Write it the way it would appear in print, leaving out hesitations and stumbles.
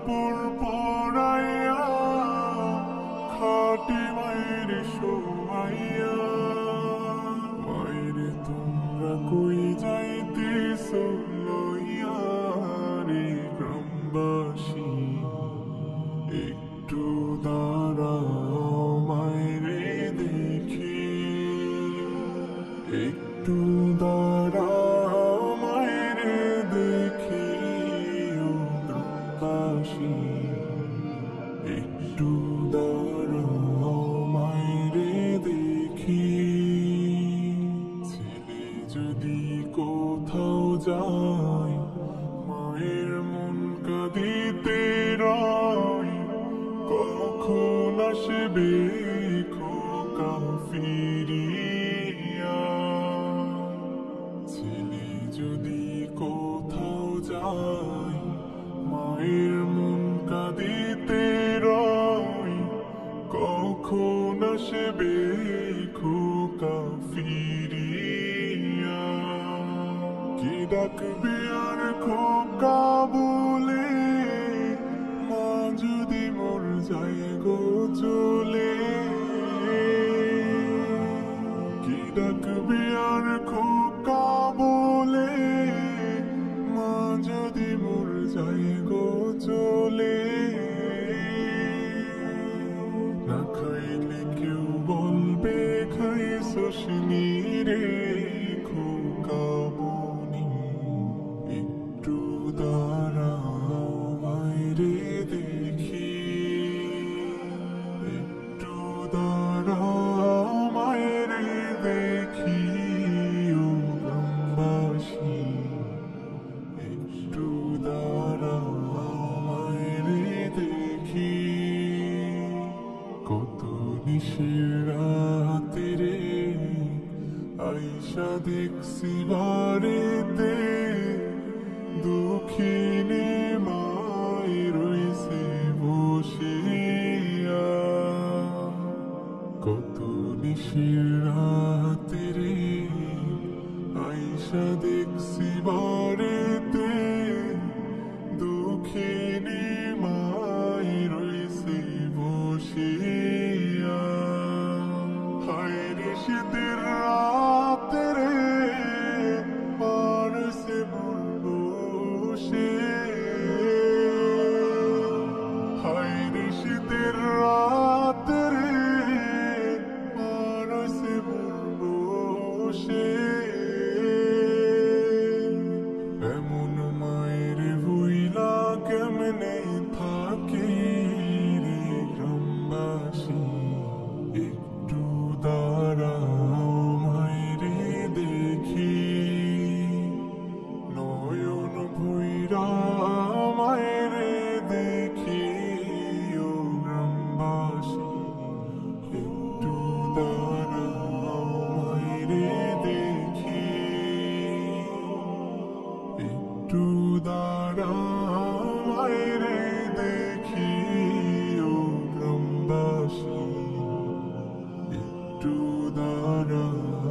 কাপড় পরাইয়া খাটে মায়ের শোয়াইয়া। মায়ের তোমরা কই যাইতেছ লইয়া রে গ্রামবাসী, একটু দাঁড়াও মায়েরে দেখি, একটু দাঁড়াও মায়েরে দেখি ও গ্রামবাসী, একটু দাঁড়াও মায়েরে দেখি। ছেলে যদি কোথাও যায় মায়ের মন কাঁদিতে রয়, কখন আসবে খোকা ফিরিয়া। ছেলে যদি কোথাও যায় মায়ের মন কাঁদিতে রয়, কখন আসবে খোকা ফিরিয়া। কি ডাকবে আর খোকা বলে, মা যদি মোর যায় গো চলে। কি ডাকবে আর খোকা বলে, মা যদি মোর যায় গো চলে। না খাইলে কেউ বলবে খাইছস নি রে খোকা বনি, একটু দাঁড়াও মায়েরে দেখি, একটু দাঁড়াও মায়েরে দেখি ও গ্রামবাসী, একটু দাঁড়াও মায়েরে দেখি। কত নিশির রাতে রে আইসা দেখছি বাড়িতে, দুঃখিনী মাই রইছে বসিয়া। কত নিশির রাতে রে আইসা দেখছি বাড়িতে, দুঃখিনী মাই রইছে বসিয়া। হায় রে শীতের রাতে রে মারছে মন বসে। হায় রে শীতের রাতে রে মারছে মন বসে। এমন মায়ের ভুইলা কেমনে থাকি রে গ্রামবাসী, একটু দাঁড়াও মায়েরে দেখি। নয়ন ভুইরা মায়েরে দেখি ও গ্রামবাসী, একটু দাঁড়াও মায়েরে দেখি, একটু দাঁড়াও মায়েরে দেখি ও গ্রামবাসী, একটু দাঁড়াও।